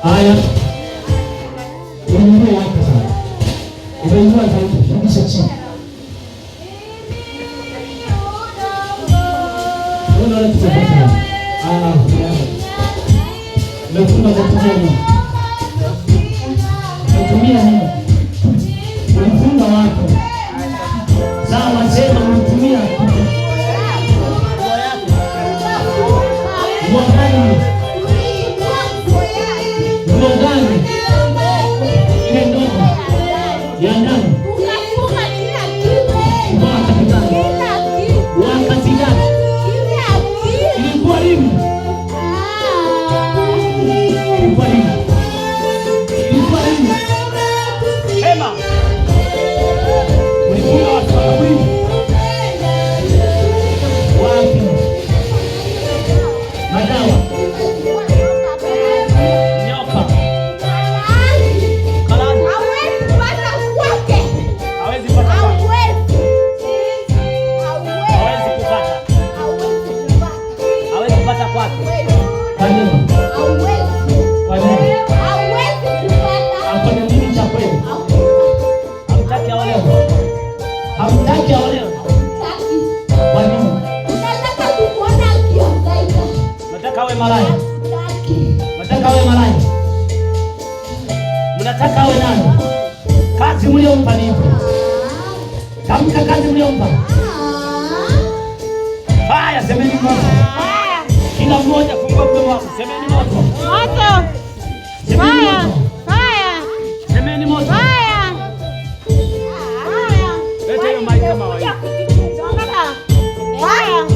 Haya. Unainua hapo sana. Unainua zaidi, rudisha chini. Unaona tutapata. Unafunga kwa kutumia. Unatumia nini? Unafunga wako. Sawa, sema unatumia. Mwangani. Mwangani. Ile ndogo. Ya ndani. Ukafunga kila kitu. Wakati gani? Wakati gani? Ilikuwa lini? Ilikuwa lini? Ilikuwa lini? Sema. Ulifunga watu wawili. Wapi? Madawa. Nyoka. Kalani. Hawezi pata kwake. Hawezi pata kwake. Hawezi kupata. Hawezi kupata kwake. Kwa nini? Hawezi. Kwa nini? Hawezi kupata. Hakuna nini cha kweli? Hamtaki aolewe. Hamtaki aolewe. Hataki. Kwa nini? Nataka kukuona akihangaika. Nataka awe malaya. Hataki. Nataka awe malaya. Mnataka awe nani? Kazi mliompa ni ipi? Tamka kazi mliompa. Haya, semeni moto. Kila mmoja fungua mdomo wako. Semeni moto. Moto. Semeni